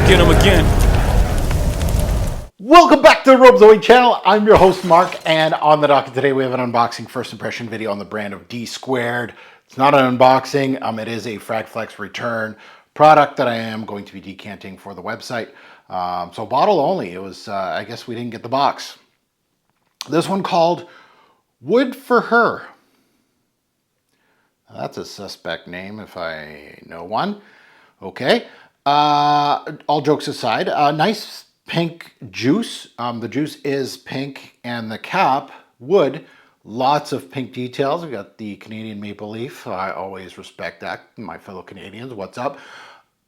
go get him again. Welcome back to the Robezoid channel. I'm your host Mark, and on the docket today we have an unboxing first impression video on the brand of Dsquared. It's not an unboxing, it is a Fragflex return product that I am going to be decanting for the website. So bottle only. It was, I guess we didn't get the box. This one called Wood for Her. Now, that's a suspect name if I know one. Okay. All jokes aside, nice pink juice. The juice is pink and the cap wood. Lots of pink details. We got the Canadian maple leaf. I always respect that. My fellow Canadians, what's up?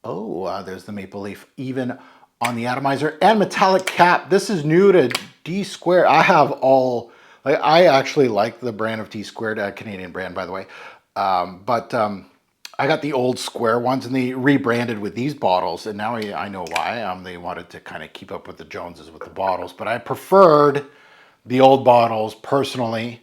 Oh, there's the maple leaf even on the atomizer and metallic cap. This is new to Dsquared. I have all, I actually like the brand of Dsquared, Canadian brand by the way. I got the old square ones and they rebranded with these bottles, and now I know why. They wanted to kind of keep up with the Joneses with the bottles, but I preferred the old bottles personally.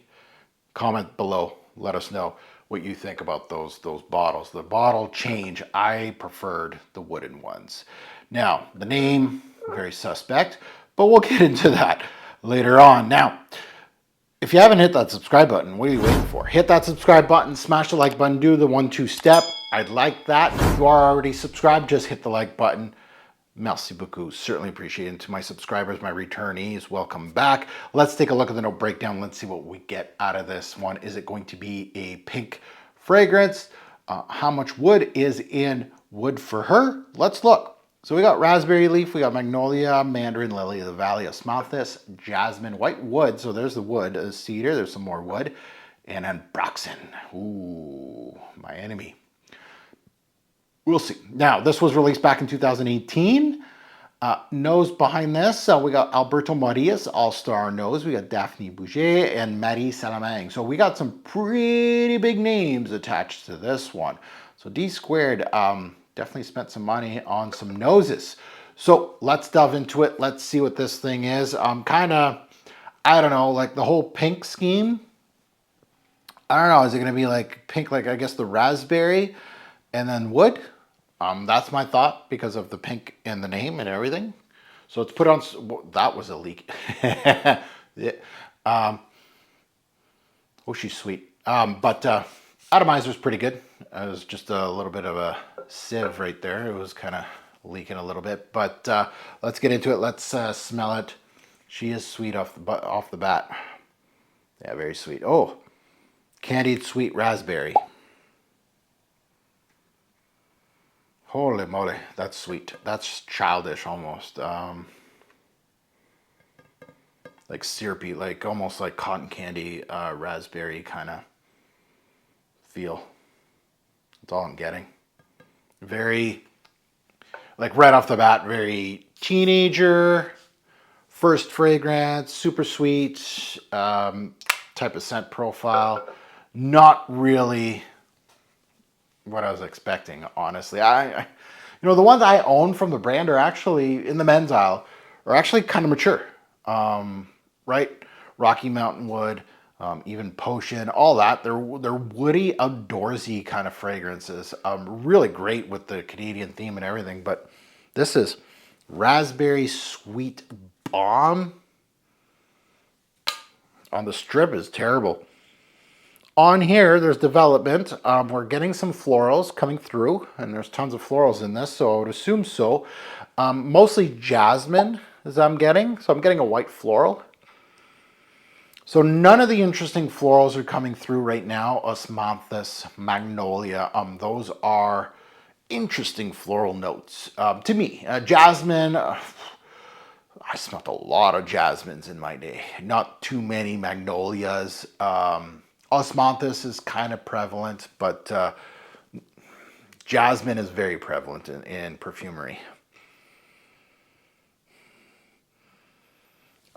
Comment below, let us know what you think about those bottles. The bottle change, I preferred the wooden ones. Now, the name, very suspect, but we'll get into that later on. Now, if you haven't hit that subscribe button, what are you waiting for? Hit that subscribe button, smash the like button, do the 1-2 step. I'd like that. If you are already subscribed, just hit the like button. Merci beaucoup. Certainly appreciate it. To my subscribers, my returnees, welcome back. Let's take a look at the note breakdown. Let's see what we get out of this one. Is it going to be a pink fragrance? How much wood is in Wood for Her? Let's look. So we got raspberry leaf, we got magnolia, mandarin, lily of the valley, osmanthus, jasmine, white wood. So there's the wood, cedar, there's some more wood, and then broxin. Ooh, my enemy. We'll see. Now, this was released back in 2018. Nose behind this, we got Alberto Marias, All-Star Nose. We got Daphne Bouget and Marie Salamang. So we got some pretty big names attached to this one. So Dsquared definitely spent some money on some noses. So let's delve into it. Let's see what this thing is. Kind of, I don't know, like the whole pink scheme. I don't know, is it going to be like pink, like I guess the raspberry and then wood? That's my thought because of the pink in the name and everything. So it's put on, that was a leak. Yeah. Oh, she's sweet. Atomizer's pretty good. It was just a little bit of a sieve right there. It was kind of leaking a little bit, but let's get into it. Let's smell it. She is sweet off the bat. Yeah, very sweet. Oh, candied sweet raspberry. Holy moly, that's sweet. That's childish almost. Like syrupy, like almost like cotton candy, raspberry kind of feel. That's all I'm getting. Very, like right off the bat, very teenager, first fragrance, super sweet, type of scent profile. Not really what I was expecting, honestly. I the ones I own from the brand are actually, in the men's aisle, are actually kind of mature. Right? Rocky Mountain Wood, even Potion, all that. They're woody, outdoorsy kind of fragrances. Really great with the Canadian theme and everything. But this is Raspberry Sweet Bomb. On the strip is terrible. On here, there's development. We're getting some florals coming through, and there's tons of florals in this, so I would assume so. Mostly jasmine, as I'm getting. So I'm getting a white floral. So none of the interesting florals are coming through right now. Osmanthus, magnolia, those are interesting floral notes to me. Jasmine, I smelled a lot of jasmines in my day. Not too many magnolias. Osmanthus is kind of prevalent, but jasmine is very prevalent in perfumery.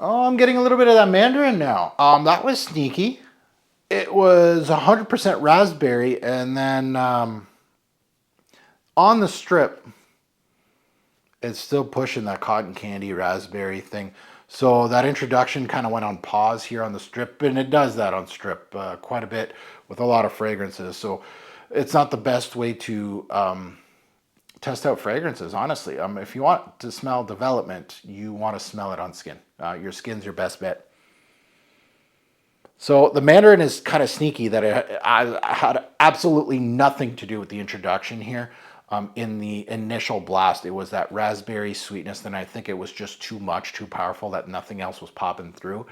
Oh, I'm getting a little bit of that mandarin now. That was sneaky. It was 100% raspberry, and then on the strip, it's still pushing that cotton candy raspberry thing. So that introduction kind of went on pause here on the strip, and it does that on strip quite a bit with a lot of fragrances. So it's not the best way to test out fragrances, honestly. If you want to smell development, you want to smell it on skin. Your skin's your best bet. So the Mandarin is kind of sneaky that I had absolutely nothing to do with the introduction here. In the initial blast, it was that raspberry sweetness, and I think it was just too much, too powerful, that nothing else was popping through.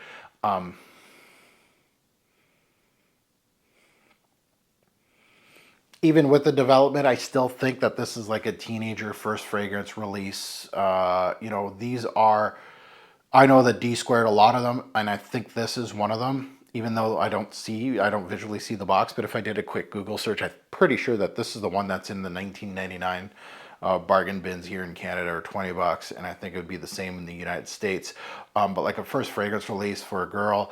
Even with the development, I still think that this is like a teenager first fragrance release. These are, I know that Dsquared, a lot of them, and I think this is one of them. Even though I don't visually see the box, but if I did a quick Google search, I'm pretty sure that this is the one that's in the 1999 bargain bins here in Canada, or $20, and I think it would be the same in the United States. But like a first fragrance release for a girl,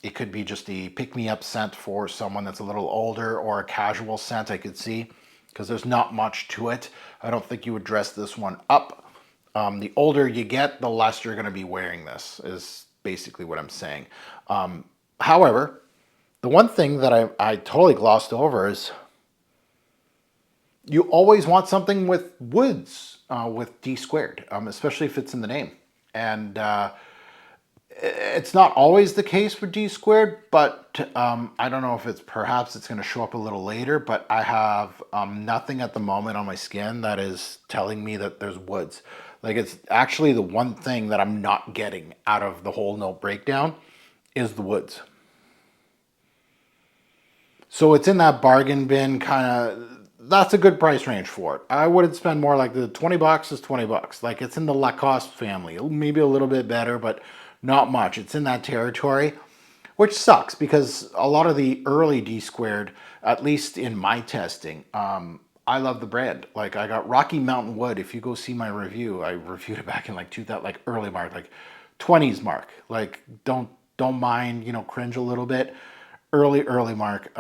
it could be just a pick-me-up scent for someone that's a little older, or a casual scent I could see, because there's not much to it. I don't think you would dress this one up. The older you get, the less you're going to be wearing this, is basically what I'm saying. However, the one thing that I totally glossed over is you always want something with woods, with Dsquared, especially if it's in the name. And it's not always the case with Dsquared, but I don't know if perhaps it's going to show up a little later, but I have nothing at the moment on my skin that is telling me that there's woods. Like, it's actually the one thing that I'm not getting out of the whole note breakdown is the woods. So it's in that bargain bin kind of, that's a good price range for it. I wouldn't spend more, like the $20 is $20. Like, it's in the Lacoste family, maybe a little bit better, but not much. It's in that territory, which sucks because a lot of the early Dsquared, at least in my testing, I love the brand. Like, I got Rocky Mountain Wood. If you go see my review, I reviewed it back in like 2000, like early mark, like 20s mark. Like, don't mind, cringe a little bit. Early mark.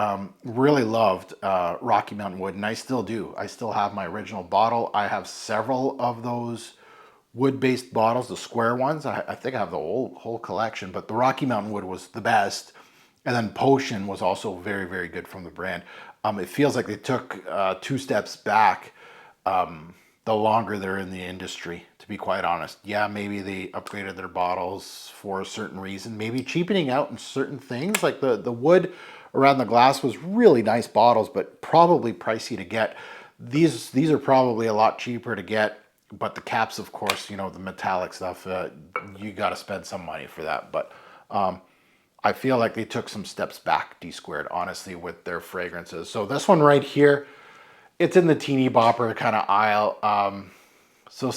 Really loved Rocky Mountain Wood, and I still do. I still have my original bottle. I have several of those wood-based bottles, the square ones. I think I have the whole collection, but the Rocky Mountain Wood was the best. And then Potion was also very, very good from the brand. It feels like they took 2 steps back the longer they're in the industry, to be quite honest. Yeah, maybe they upgraded their bottles for a certain reason, maybe cheapening out in certain things. Like the wood around the glass was really nice bottles, but probably pricey to get. These are probably a lot cheaper to get, but the caps, of course, the metallic stuff, you got to spend some money for that. But I feel like they took some steps back, Dsquared, honestly, with their fragrances. So this one right here, it's in the teeny bopper kind of aisle. So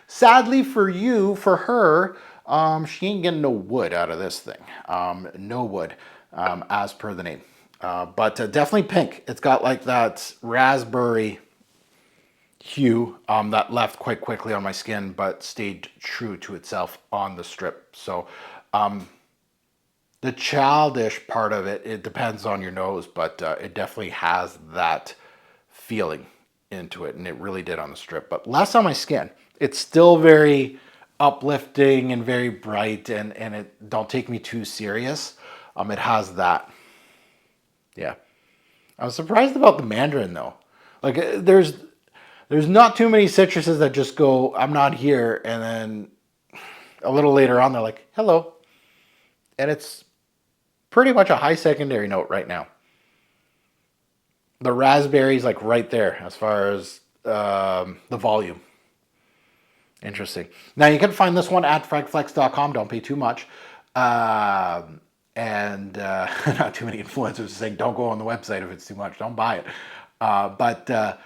sadly for her, she ain't getting no wood out of this thing. No wood, as per the name. But definitely pink. It's got like that raspberry hue that left quite quickly on my skin, but stayed true to itself on the strip. So the childish part of it, it depends on your nose, but it definitely has that feeling into it, and it really did on the strip, but less on my skin. It's still very uplifting and very bright, and it don't take me too serious. It has that. Yeah. I was surprised about the Mandarin though. Like, there's not too many citruses that just go, I'm not here, and then a little later on they're like, hello. And it's pretty much a high secondary note right now. The raspberry's like right there as far as the volume. Interesting. Now you can find this one at fragflex.com. Don't pay too much. And not too many influencers saying don't go on the website if it's too much. Don't buy it. But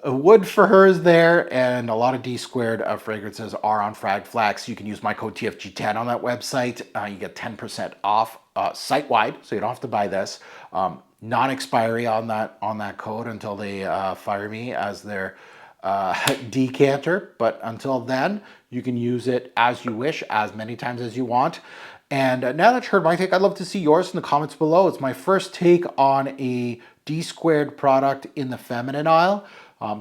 wood for her is there, and a lot of Dsquared fragrances are on Fragflex. You can use my code TFG10 on that website. You get 10% off site-wide, so you don't have to buy this. Non-expiry on that code until they fire me as their decanter. But until then, you can use it as you wish, as many times as you want. And now that you heard my take, I'd love to see yours in the comments below. It's my first take on a Dsquared product in the feminine aisle.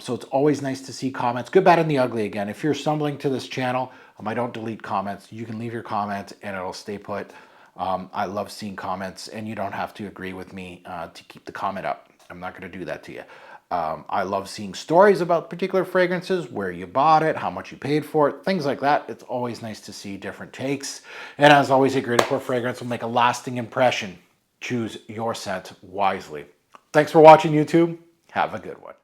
So it's always nice to see comments, good, bad, and the ugly. Again, if you're stumbling to this channel, I don't delete comments. You can leave your comment and it'll stay put. I love seeing comments, and you don't have to agree with me to keep the comment up. I'm not going to do that to you. I love seeing stories about particular fragrances, where you bought it, how much you paid for it, things like that. It's always nice to see different takes. And as always, a great pour fragrance will make a lasting impression. Choose your scent wisely. Thanks for watching, YouTube. Have a good one.